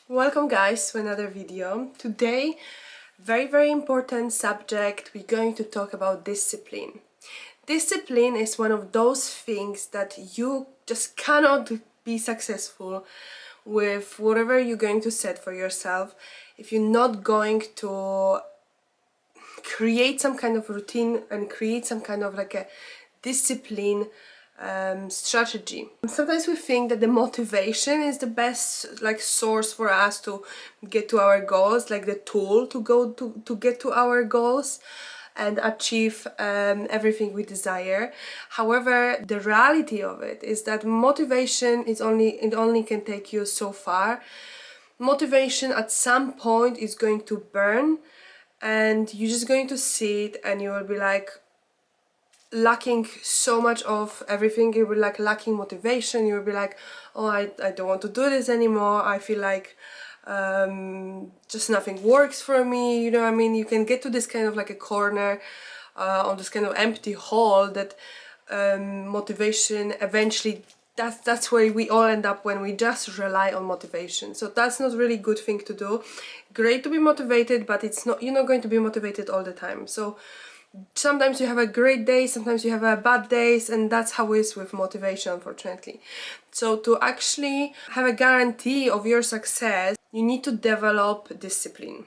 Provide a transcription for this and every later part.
Welcome guys to another video. Today, very important subject. We're going to talk about discipline. Discipline is one of those things that you just cannot be successful with whatever you're going to set for yourself if you're not going to create some kind of routine and create some kind of like a discipline strategy. Sometimes we think that the motivation is the best like source for us to get to our goals, like the tool to go to get to our goals and achieve everything we desire. However, the reality of it is that motivation is only can take you so far. Motivation at some point is going to burn, and you're just going to see it and you will be like lacking so much of everything. You will like lacking motivation. You will be like, oh, I don't want to do this anymore. I feel like just nothing works for me, you know what I mean? You can get to this kind of like a corner on this kind of empty hole that motivation eventually, that's where we all end up when we just rely on motivation. So that's not really good thing to do. Great to be motivated, but it's not, you're not going to be motivated all the time. So sometimes you have a great day, sometimes you have a bad days, and that's how it is with motivation, unfortunately. So to actually have a guarantee of your success, you need to develop discipline.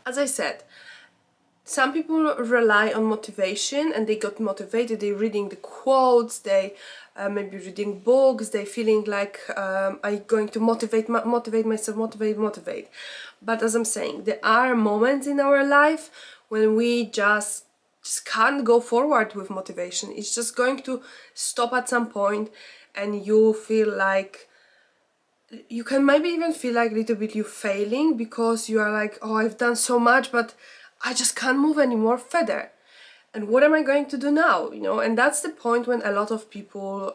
As I said, some people rely on motivation and they got motivated, they're reading the quotes, they maybe reading books, they feeling like I'm going to motivate myself, motivate. But as I'm saying, there are moments in our life when we just can't go forward with motivation. It's just going to stop at some point, and you feel like you can maybe even feel like a little bit you failing, because you are like, oh, I've done so much but I just can't move anymore further, and what am I going to do now, you know? And that's the point when a lot of people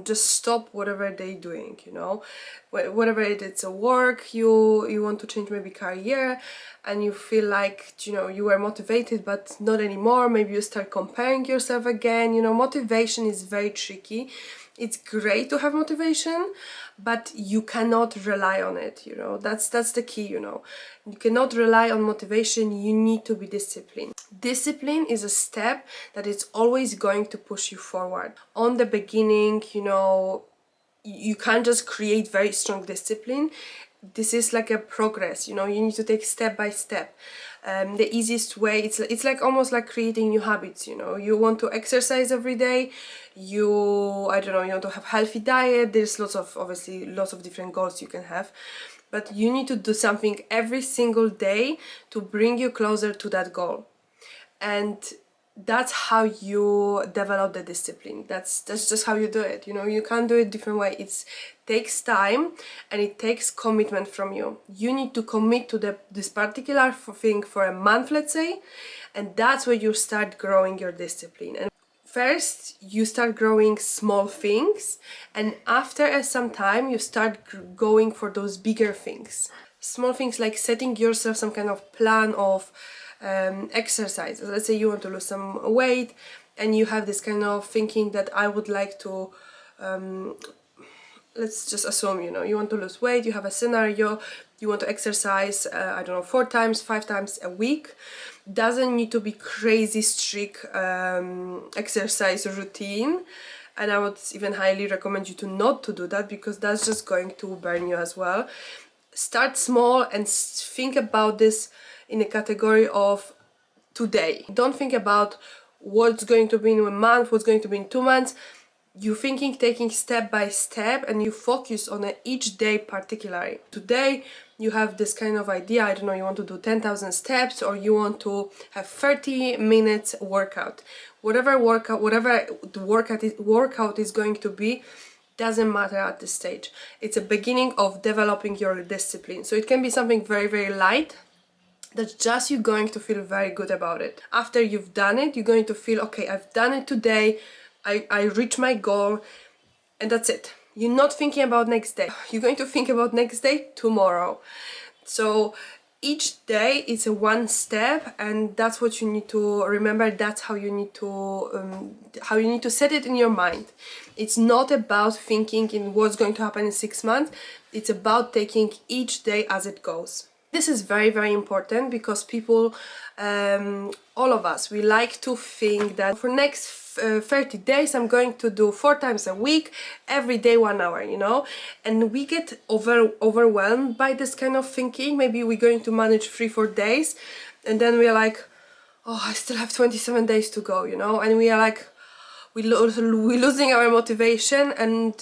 just stop whatever they're doing, you know, whatever it's a work, you want to change maybe career, and you feel like, you know, you were motivated but not anymore. Maybe you start comparing yourself again. You know, motivation is very tricky. It's great to have motivation, but you cannot rely on it, you know. That's the key, you know. You cannot rely on motivation. You need to be disciplined. Discipline is a step that is always going to push you forward. On the beginning, you know, you can't just create very strong discipline. This is like a progress, you know. You need to take step by step. The easiest way, it's like almost like creating new habits, you know. You want to exercise every day, I don't know, you want to have healthy diet. There's obviously lots of different goals you can have, but you need to do something every single day to bring you closer to that goal. And that's how you develop the discipline. That's just how you do it, you know. You can't do it different way. It takes time and it takes commitment from you. You need to commit to this particular thing for a month, let's say, and that's where you start growing your discipline. And first you start growing small things, and after some time you start going for those bigger things. Small things like setting yourself some kind of plan of exercise. Let's say you want to lose some weight and you have this kind of thinking that I would like to let's just assume, you know, you want to lose weight. You have a scenario, you want to exercise I don't know, 4 times, 5 times a week. Doesn't need to be crazy strict exercise routine, and I would even highly recommend you to not to do that, because that's just going to burn you as well. Start small and think about this in a category of today. Don't think about what's going to be in a month, what's going to be in 2 months. You're thinking, taking step by step, and you focus on each day particularly. Today you have this kind of idea, I don't know, you want to do 10,000 steps, or you want to have 30 minutes workout. Whatever the workout is going to be, doesn't matter at this stage. It's a beginning of developing your discipline. So it can be something very light, that's just you're going to feel very good about it. After you've done it, you're going to feel, okay, I've done it today, I reached my goal, and that's it. You're not thinking about next day. You're going to think about next day tomorrow. So each day is a one step, and that's what you need to remember. That's how you need to set it in your mind. It's not about thinking in what's going to happen in 6 months. It's about taking each day as it goes. This is very, very important because people, all of us, we like to think that for next 30 days I'm going to do 4 times a week, every day 1 hour, you know, and we get overwhelmed by this kind of thinking. Maybe we're going to manage 3-4 days, and then we're like, oh, I still have 27 days to go, you know, and we are like, we're losing our motivation, and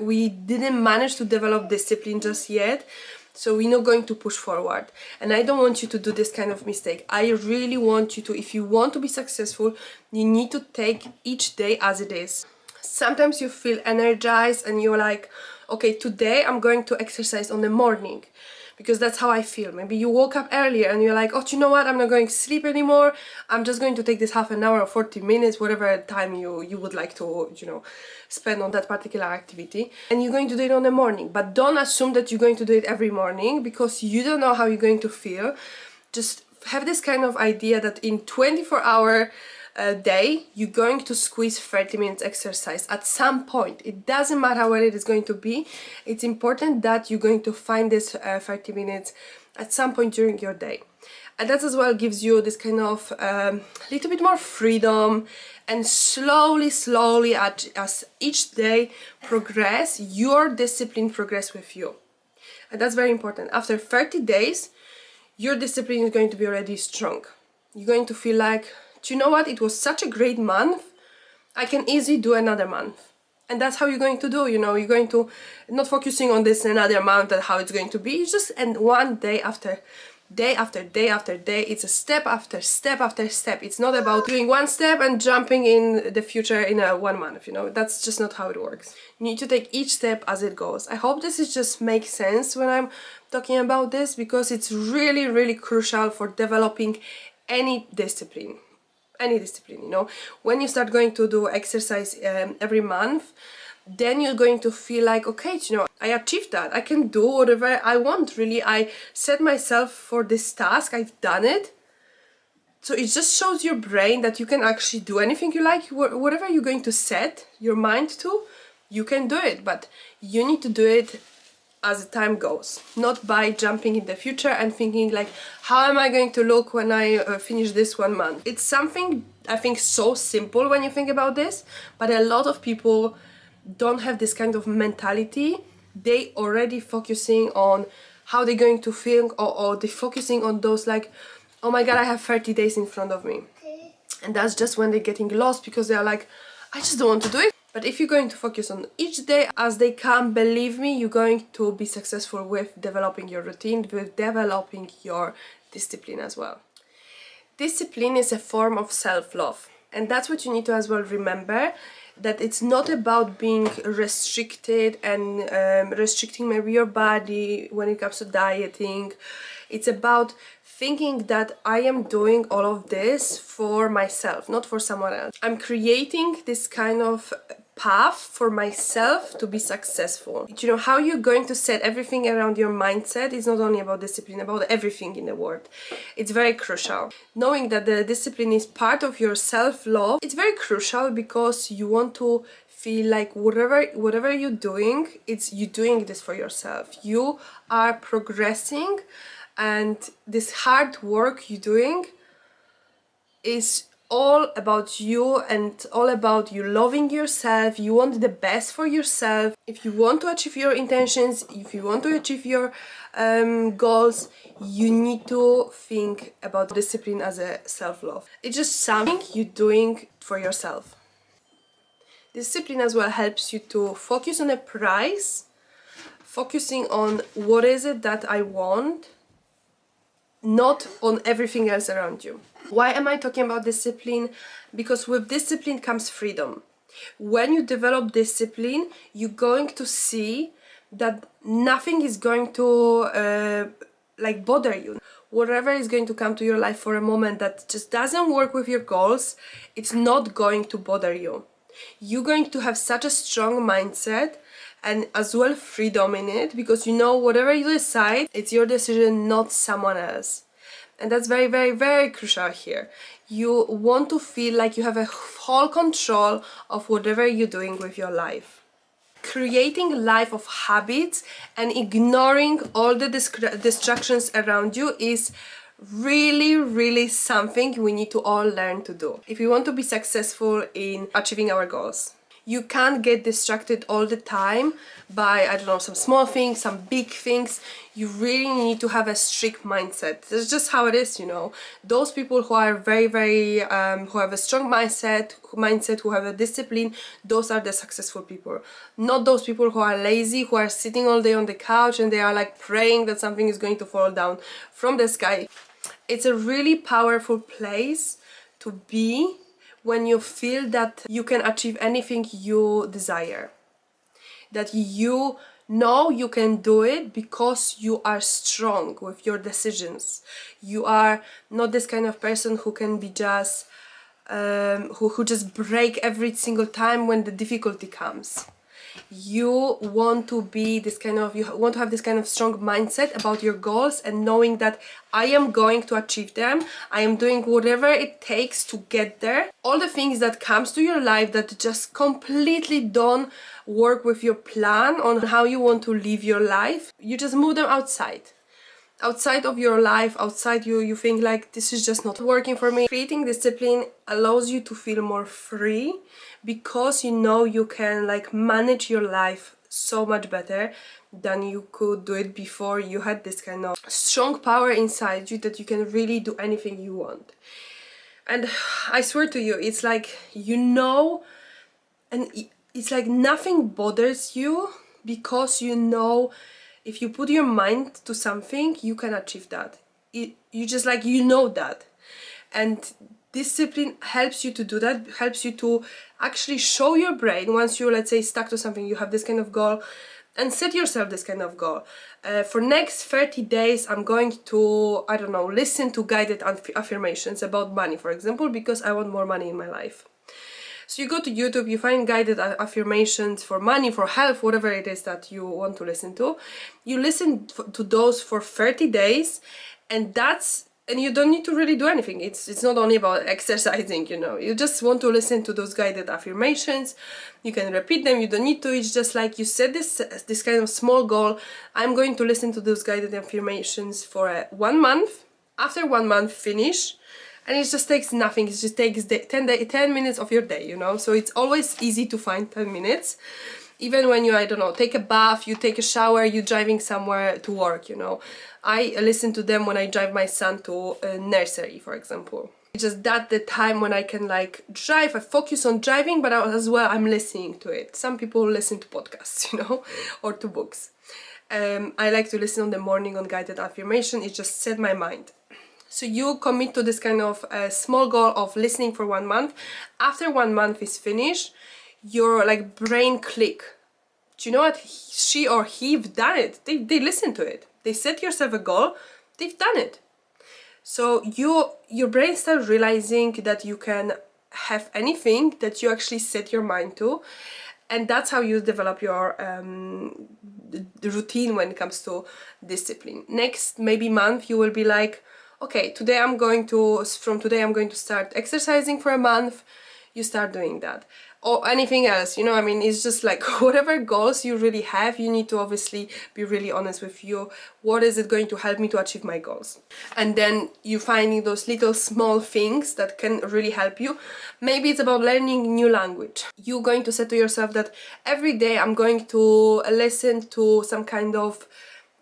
we didn't manage to develop discipline just yet. So we're not going to push forward. And I don't want you to do this kind of mistake. I really want you to, if you want to be successful, you need to take each day as it is. Sometimes you feel energized and you're like, okay, today I'm going to exercise on the morning because that's how I feel. Maybe you woke up earlier and you're like, oh, you know what, I'm not going to sleep anymore. I'm just going to take this half an hour or 40 minutes, whatever time you would like to, you know, spend on that particular activity. And you're going to do it on the morning. But don't assume that you're going to do it every morning because you don't know how you're going to feel. Just have this kind of idea that in 24-hour day, you're going to squeeze 30 minutes exercise at some point. It doesn't matter what it is going to be. It's important that you're going to find this 30 minutes at some point during your day. And that as well gives you this kind of little bit more freedom, and slowly as each day progress, your discipline progress with you. And that's very important. After 30 days, your discipline is going to be already strong. You're going to feel like, do you know what, it was such a great month, I can easily do another month. And that's how you're going to do, you know, you're going to not focusing on this another month and how it's going to be. It's just, and one day after day after day after day, it's a step after step after step. It's not about doing one step and jumping in the future in a 1 month, you know, that's just not how it works. You need to take each step as it goes. I hope this is just makes sense when I'm talking about this, because it's really, really crucial for developing any discipline, you know. When you start going to do exercise every month, then you're going to feel like, okay, you know, I achieved that, I can do whatever I want, really. I set myself for this task, I've done it. So it just shows your brain that you can actually do anything you like. Whatever you're going to set your mind to, you can do it, but you need to do it as the time goes, not by jumping in the future and thinking like, how am I going to look when I finish this 1 month? It's something, I think, so simple when you think about this, but a lot of people don't have this kind of mentality. They already focusing on how they're going to feel, or they're focusing on those like, oh my god, I have 30 days in front of me. And that's just when they're getting lost, because they're like, I just don't want to do it. But if you're going to focus on each day as they come, believe me, you're going to be successful with developing your routine, with developing your discipline as well. Discipline is a form of self-love. And that's what you need to as well remember, that it's not about being restricted and restricting maybe your body when it comes to dieting. It's about thinking that I am doing all of this for myself, not for someone else. I'm creating this kind of path for myself to be successful. You know, how you're going to set everything around your mindset is not only about discipline, about everything in the world. It's very crucial. Knowing that the discipline is part of your self-love, it's very crucial, because you want to feel like whatever you're doing, it's you doing this for yourself. You are progressing, and this hard work you're doing is all about you, and all about you loving yourself. You want the best for yourself. If you want to achieve your intentions, if you want to achieve your goals, you need to think about discipline as a self-love. It's just something you're doing for yourself. Discipline as well helps you to focus on a prize, focusing on what is it that I want, not on everything else around you. Why am I talking about discipline? Because with discipline comes freedom. When you develop discipline, you're going to see that nothing is going to like bother you. Whatever is going to come to your life for a moment that just doesn't work with your goals, it's not going to bother you. You're going to have such a strong mindset, and as well freedom in it, because you know whatever you decide, it's your decision, not someone else. And that's very, very, very crucial here. You want to feel like you have a whole control of whatever you're doing with your life. Creating a life of habits and ignoring all the distractions around you is really, really something we need to all learn to do if we want to be successful in achieving our goals. You can't get distracted all the time by, I don't know, some small things, some big things. You really need to have a strict mindset. That's just how it is, you know. Those people who are very, very, who have a strong mindset, who have a discipline, those are the successful people. Not those people who are lazy, who are sitting all day on the couch and they are like praying that something is going to fall down from the sky. It's a really powerful place to be when you feel that you can achieve anything you desire, that you know you can do it because you are strong with your decisions. You are not this kind of person who can be just who just break every single time when the difficulty comes. You want to be this kind of, you want to have this kind of strong mindset about your goals and knowing that I am going to achieve them. I am doing whatever it takes to get there. All the things that comes to your life that just completely don't work with your plan on how you want to live your life, you just move them outside of your life, outside you think like this is just not working for me. Creating discipline allows you to feel more free because you know you can like manage your life so much better than you could do it before. You had this kind of strong power inside you that you can really do anything you want. And I swear to you, it's like, you know, and it's like nothing bothers you because you know if you put your mind to something, you can achieve that. You just like, you know that. And discipline helps you to do that, helps you to actually show your brain, once you're, let's say, stuck to something, you have this kind of goal, and set yourself this kind of goal. For next 30 days, I'm going to, I don't know, listen to guided affirmations about money, for example, because I want more money in my life. So you go to YouTube, you find guided affirmations for money, for health, whatever it is that you want to listen to. You listen to those for 30 days, and you don't need to really do anything. It's not only about exercising, you know. You just want to listen to those guided affirmations. You can repeat them, you don't need to. It's just like you set this kind of small goal. I'm going to listen to those guided affirmations for 1 month. After 1 month, finish. And it just takes nothing. It just takes 10 minutes of your day, you know. So it's always easy to find 10 minutes. Even when you, I don't know, take a bath, you take a shower, you're driving somewhere to work, you know. I listen to them when I drive my son to a nursery, for example. It's just that the time when I can like drive, I focus on driving, but as well I'm listening to it. Some people listen to podcasts, you know, or to books. I like to listen in the morning on guided affirmation. It just set my mind. So you commit to this kind of small goal of listening for 1 month. After 1 month is finished, your like brain click. Do you know what? She or he've done it. They listen to it. They set yourself a goal. They've done it. So your brain starts realizing that you can have anything that you actually set your mind to, and that's how you develop your the routine when it comes to discipline. Next maybe month you will be like, okay, from today I'm going to start exercising for a month. You start doing that. Or anything else, you know, I mean, it's just like whatever goals you really have, you need to obviously be really honest with you. What is it going to help me to achieve my goals? And then you finding those little small things that can really help you. Maybe it's about learning a new language. You're going to say to yourself that every day I'm going to listen to some kind of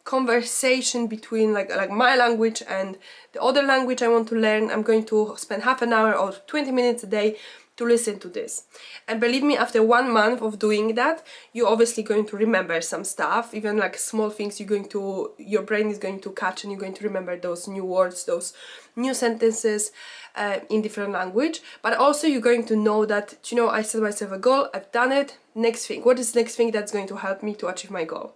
conversation between like my language and the other language I want to learn. I'm going to spend half an hour or 20 minutes a day to listen to this. And believe me, after 1 month of doing that, you're obviously going to remember some stuff, even like small things your brain is going to catch, and you're going to remember those new words, those new sentences in different language. But also you're going to know that, you know, I set myself a goal, I've done it, next thing. What is the next thing that's going to help me to achieve my goal?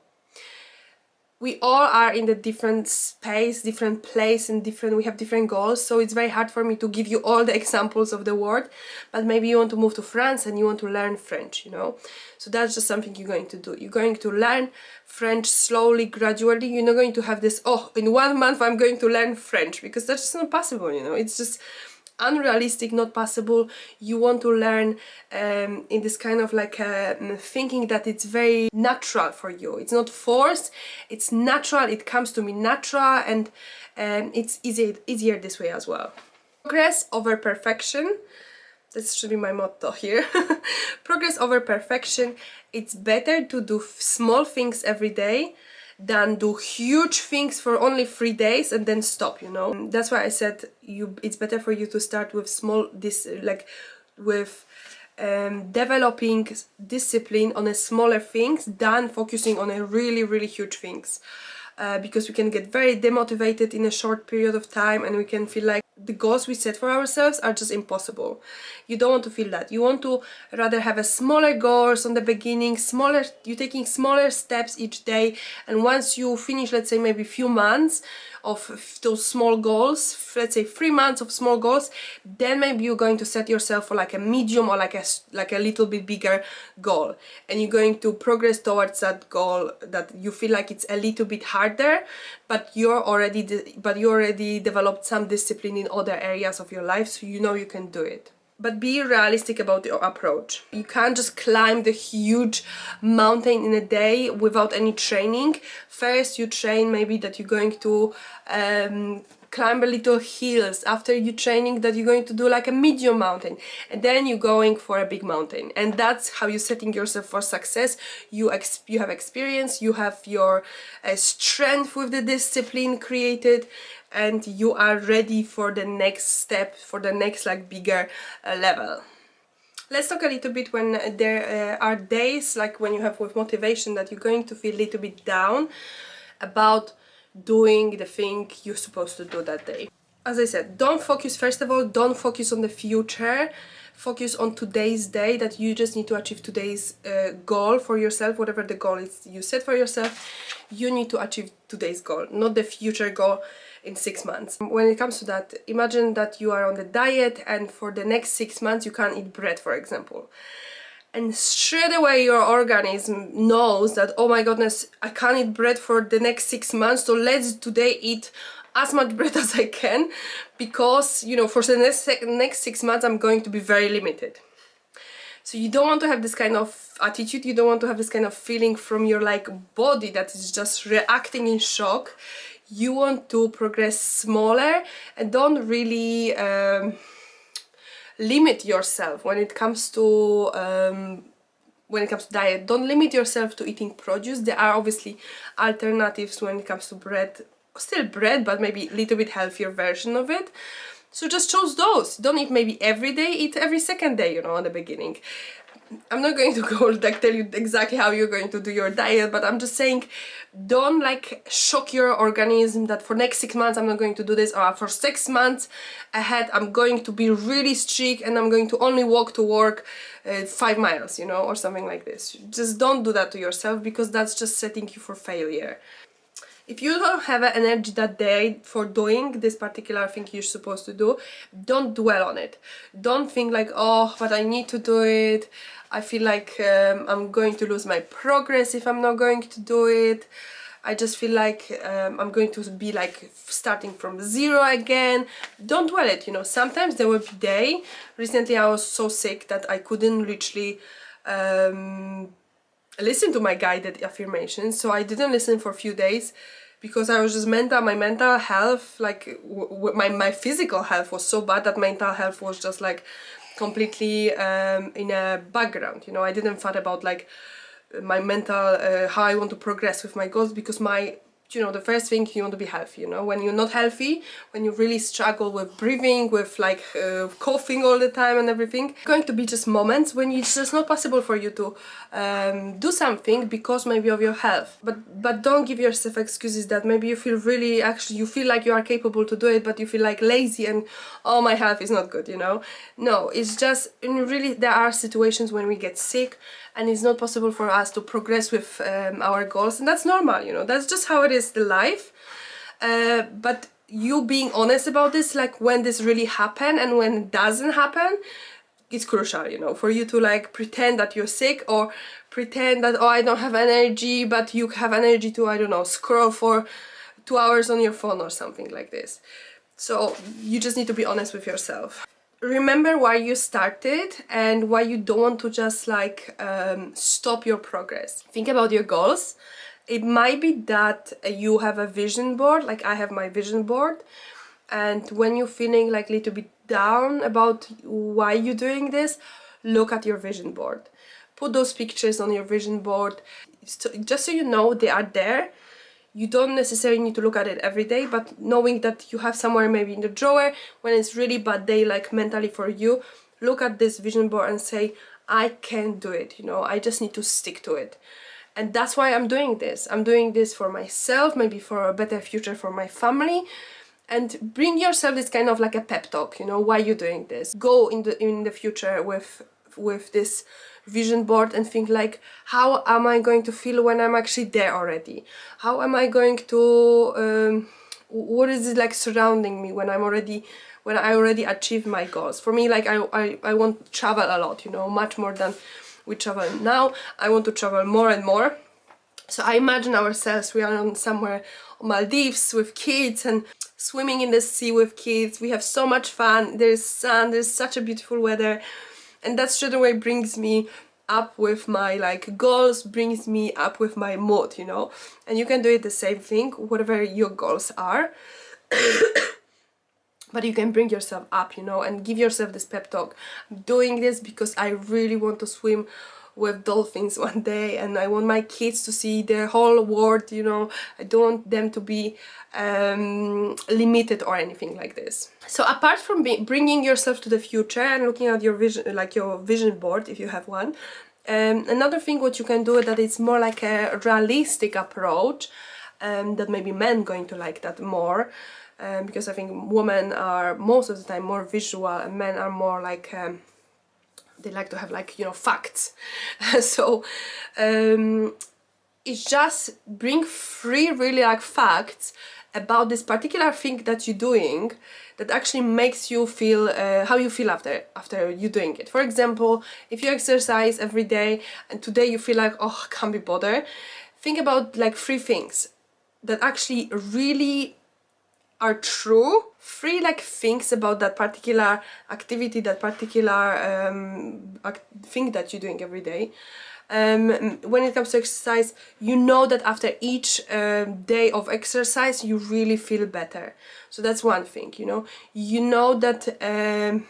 we all are in the different space, different place, and we have different goals, so it's very hard for me to give you all the examples of the word. But maybe you want to move to France and you want to learn French, you know, so that's just something you're going to do. You're going to learn French slowly, gradually. You're not going to have this, oh, in 1 month I'm going to learn French, because that's just not possible, you know. It's just unrealistic, not possible. You want to learn in this kind of like thinking that it's very natural for you. It's not forced, it's natural, it comes to me natural, and it's easier this way as well. Progress over perfection. This should be my motto here. Progress over perfection. It's better to do small things every day than do huge things for only 3 days and then stop, you know. That's why I said it's better for you to start with small, developing discipline on a smaller things than focusing on a really huge things. Because we can get very demotivated in a short period of time, and we can feel like the goals we set for ourselves are just impossible. You don't want to feel that. You want to rather have a smaller goals on the beginning, you're taking smaller steps each day, and once you finish, let's say maybe few months of those small goals, let's say 3 months of small goals, then maybe you're going to set yourself for like a medium or like a little bit bigger goal, and you're going to progress towards that goal that you feel like it's a little bit harder, but you already developed some discipline in other areas of your life, so you know you can do it. But be realistic about your approach. You can't just climb the huge mountain in a day without any training. First you train maybe that you're going to climb a little hills. After you training that you're going to do like a medium mountain, and then you're going for a big mountain. And that's how you're setting yourself for success. You have experience, you have your strength with the discipline created, and you are ready for the next step, for the next like bigger level. Let's talk a little bit when there are days like when you have with motivation that you're going to feel a little bit down about doing the thing you're supposed to do that day. As I said, don't focus, first of all, don't focus on the future. Focus on today's day, that you just need to achieve today's goal for yourself. Whatever the goal is you set for yourself, you need to achieve today's goal, not the future goal in 6 months. When it comes to that, imagine that you are on the diet and for the next 6 months you can't eat bread, for example. And straight away your organism knows that, oh my goodness, I can't eat bread for the next 6 months, so let's today eat as much bread as I can, because, you know, for the next 6 months I'm going to be very limited. So you don't want to have this kind of attitude, you don't want to have this kind of feeling from your like body that is just reacting in shock. You want to progress smaller, and don't really limit yourself when it comes to diet. Don't limit yourself to eating produce. There are obviously alternatives when it comes to bread, still bread, but maybe a little bit healthier version of it. So just choose those. Don't eat maybe every day, eat every second day, you know, in the beginning. I'm not going to go like tell you exactly how you're going to do your diet, but I'm just saying, don't like shock your organism that for next 6 months I'm not going to do this, or for 6 months ahead I'm going to be really strict and I'm going to only walk to work 5 miles, you know, or something like this. Just don't do that to yourself, because that's just setting you for failure. If you don't have energy that day for doing this particular thing you're supposed to do, don't dwell on it. Don't think like, oh, but I need to do it. I feel like I'm going to lose my progress if I'm not going to do it. I just feel like I'm going to be like starting from zero again. Don't dwell it, you know. Sometimes there will be day. Recently I was so sick that I couldn't literally listen to my guided affirmations, so I didn't listen for a few days because I was just my mental health, like my physical health was so bad that mental health was just like completely in a background, you know. I didn't thought about like my mental how I want to progress with my goals, because my you know, the first thing, you want to be healthy. You know, when you're not healthy, when you really struggle with breathing, with like coughing all the time and everything, going to be just moments when it's just not possible for you to do something because maybe of your health. But don't give yourself excuses that maybe you feel really, actually you feel like you are capable to do it, but you feel like lazy and, oh, my health is not good, you know. No, it's just, really, there are situations when we get sick and it's not possible for us to progress with our goals, and that's normal, you know, that's just how it is, the life. But you being honest about this, like when this really happen and when it doesn't happen, it's crucial, you know, for you to like pretend that you're sick or pretend that, oh, I don't have energy, but you have energy to, I don't know, scroll for 2 hours on your phone or something like this. So you just need to be honest with yourself. Remember why you started and why you don't want to just like stop your progress. Think about your goals. It might be that you have a vision board, like I have my vision board, and when you're feeling like a little bit down about why you're doing this, look at your vision board. Put those pictures on your vision board, just so you know they are there. You don't necessarily need to look at it every day, but knowing that you have somewhere maybe in the drawer, when it's really bad day, like mentally for you, look at this vision board and say, I can do it, you know, I just need to stick to it. And that's why I'm doing this. I'm doing this for myself, maybe for a better future for my family. And bring yourself this kind of like a pep talk, you know, why you're doing this. Go in the future with this vision board and think like, how am I going to feel when I'm actually there already? How am I going to what is it like surrounding me when I already achieved my goals? For me, like I want to travel a lot, you know, much more than we travel now. I want to travel more and more. So I imagine ourselves, we are on somewhere on Maldives with kids and swimming in the sea with kids. We have so much fun. There's sun, there's such a beautiful weather, and that straight away brings me up with my like goals, brings me up with my mood, you know. And you can do it the same thing, whatever your goals are. But you can bring yourself up, you know, and give yourself this pep talk. I'm doing this because I really want to swim with dolphins one day, and I want my kids to see the whole world, you know. I don't want them to be limited or anything like this. So apart from bringing yourself to the future and looking at your vision, like your vision board if you have one, another thing what you can do that it's more like a realistic approach, that maybe men going to like that more, because I think women are most of the time more visual and men are more like they like to have like, you know, facts. So it's just bring 3 really like facts about this particular thing that you're doing that actually makes you feel how you feel after you doing it. For example, if you exercise every day and today you feel like, oh, I can't be bothered, think about like 3 things that actually really are true. 3 like things about that particular activity, that particular thing that you're doing every day. When it comes to exercise, you know that after each day of exercise you really feel better. So that's one thing, you know that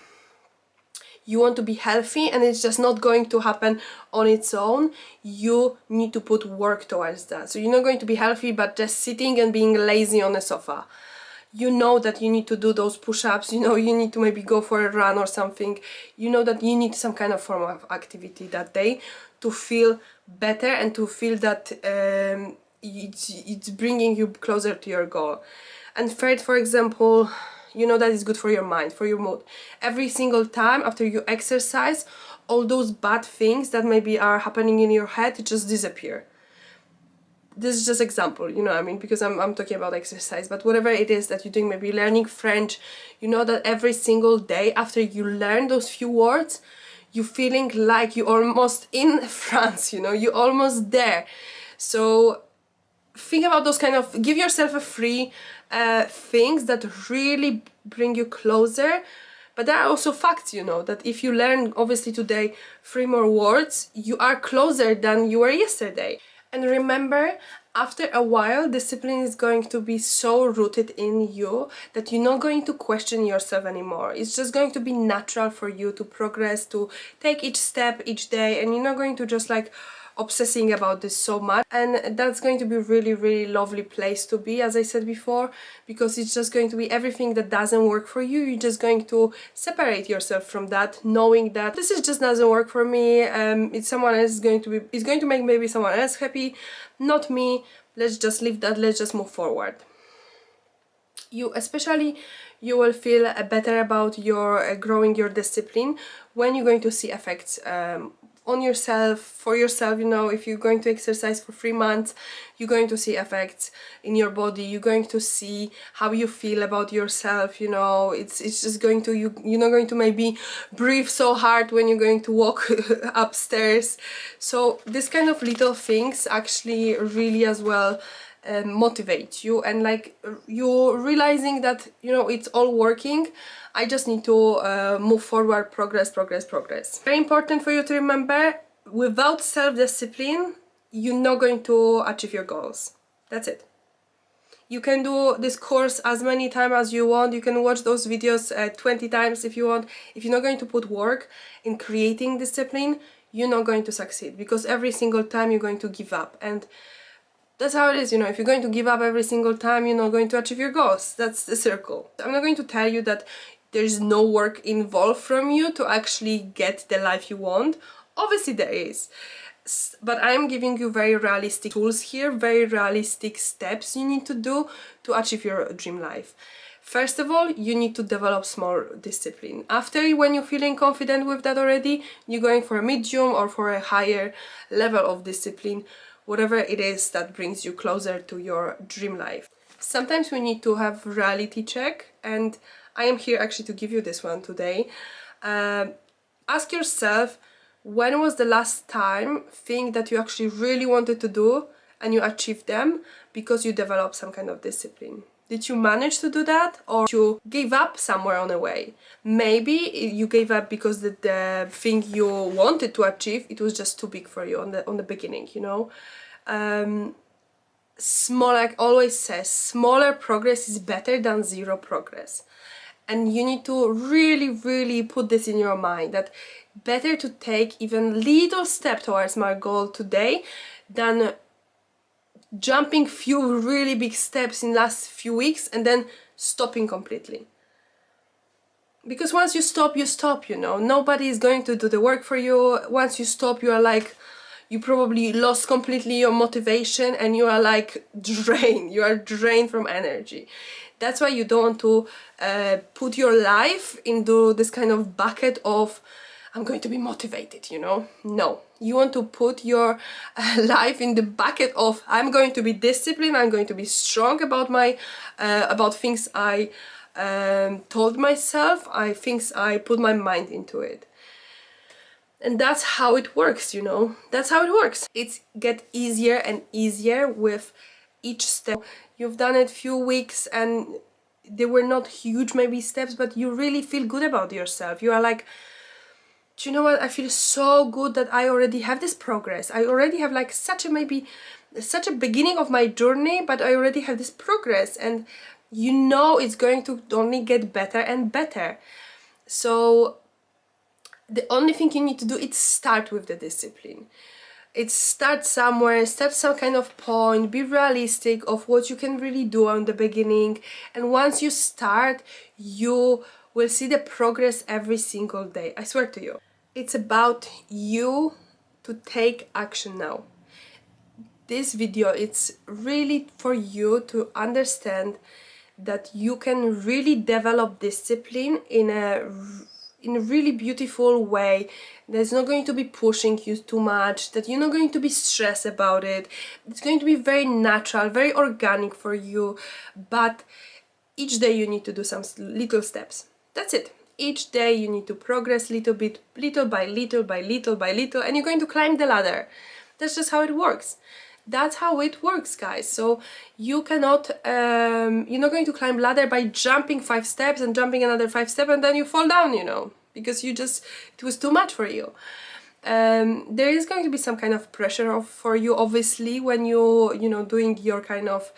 you want to be healthy and it's just not going to happen on its own. You need to put work towards that. So you're not going to be healthy but just sitting and being lazy on the sofa. You know that you need to do those push-ups, you know, you need to maybe go for a run or something. You know that you need some kind of form of activity that day to feel better and to feel that it's bringing you closer to your goal. And third, for example, you know that is good for your mind, for your mood. Every single time after you exercise, all those bad things that maybe are happening in your head just disappear. This is just example, you know what I mean, because I'm talking about exercise, but whatever it is that you're doing, maybe learning French, you know that every single day after you learn those few words, you're feeling like you're almost in France, you know, you're almost there. So think about those kind of, give yourself a free things that really bring you closer. But there are also facts, you know, that if you learn obviously today 3 more words, you are closer than you were yesterday. And remember, after a while, discipline is going to be so rooted in you that you're not going to question yourself anymore. It's just going to be natural for you to progress, to take each step each day, and you're not going to just like obsessing about this so much, and that's going to be really, really lovely place to be, as I said before, because it's just going to be everything that doesn't work for you. You're just going to separate yourself from that, knowing that this is just doesn't work for me. It's someone else is going to be, it's going to make maybe someone else happy, not me. Let's just leave that, let's just move forward. You will feel better about your growing your discipline when you're going to see effects on yourself, for yourself. You know, if you're going to exercise for 3 months, you're going to see effects in your body. You're going to see how you feel about yourself. You know, it's just going to, you're not going to maybe breathe so hard when you're going to walk upstairs. So this kind of little things actually really as well motivate you, and like you're realizing that, you know, it's all working. I just need to move forward, progress. Very important for you to remember, without self-discipline you're not going to achieve your goals. That's it. You can do this course as many times as you want, you can watch those videos 20 times if you want. If you're not going to put work in creating discipline, you're not going to succeed, because every single time you're going to give up, and that's how it is. You know, if you're going to give up every single time, you're not going to achieve your goals. That's the circle. I'm not going to tell you that there's no work involved from you to actually get the life you want. Obviously there is. But I'm giving you very realistic tools here, very realistic steps you need to do to achieve your dream life. First of all, you need to develop small discipline. After, when you're feeling confident with that already, you're going for a medium or for a higher level of discipline, whatever it is that brings you closer to your dream life. Sometimes we need to have reality check, and I am here actually to give you this one today. Ask yourself, when was the last thing that you actually really wanted to do and you achieved them because you developed some kind of discipline? Did you manage to do that, or you gave up somewhere on the way? Maybe you gave up because the thing you wanted to achieve, it was just too big for you on the beginning, you know. Like always says, smaller progress is better than zero progress. And you need to really, really put this in your mind, that better to take even little step towards my goal today than jumping few really big steps in last few weeks and then stopping completely. Because once you stop, you know. Nobody is going to do the work for you. Once you stop, you are like, you probably lost completely your motivation and you are like drained. You are drained from energy. That's why you don't want to put your life into this kind of bucket of, I'm going to be motivated, you know. No, you want to put your life in the bucket of, I'm going to be disciplined, I'm going to be strong about my about things I told myself, things I put my mind into it. And that's how it works, you know. That's how it works. It's get easier and easier with each step. You've done it few weeks and they were not huge maybe steps, but you really feel good about yourself. You are like, do you know what, I feel so good that I already have this progress. I already have like such a beginning of my journey, but I already have this progress, and you know it's going to only get better and better. So the only thing you need to do is start with the discipline. It's start somewhere, start some kind of point, be realistic of what you can really do on the beginning, and once you start, you will see the progress every single day. I swear to you. It's about you to take action now. This video, it's really for you to understand that you can really develop discipline in a really beautiful way. There's not going to be pushing you too much, that you're not going to be stressed about it. It's going to be very natural, very organic for you, but each day you need to do some little steps. That's it. Each day you need to progress little bit, little by little, and you're going to climb the ladder. That's just how it works. That's how it works, guys. So you cannot, you're not going to climb ladder by jumping 5 steps and jumping another 5 steps and then you fall down, you know, because it was too much for you. There is going to be some kind of pressure for you, obviously, when you know, doing your kind of,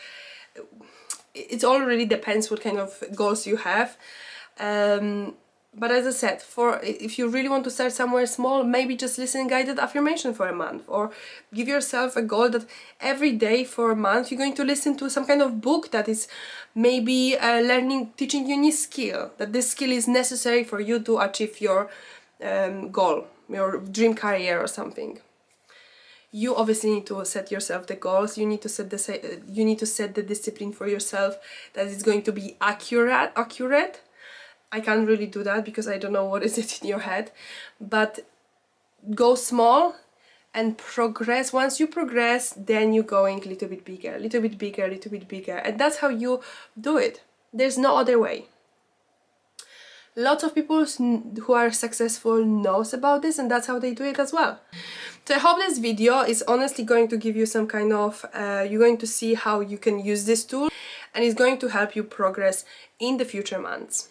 it already depends what kind of goals you have. But as I said, for if you really want to start somewhere small, maybe just listen guided affirmation for a month, or give yourself a goal that every day for a month you're going to listen to some kind of book that is maybe teaching you a new skill, that this skill is necessary for you to achieve your goal, your dream career or something. You obviously need to set yourself the goals. You need to set the discipline for yourself that is going to be accurate. I can't really do that because I don't know what is it in your head, but go small and progress. Once you progress, then you're going a little bit bigger, and that's how you do it. There's no other way. Lots of people who are successful knows about this, and that's how they do it as well. So I hope this video is honestly going to give you some kind of, you're going to see how you can use this tool, and it's going to help you progress in the future months.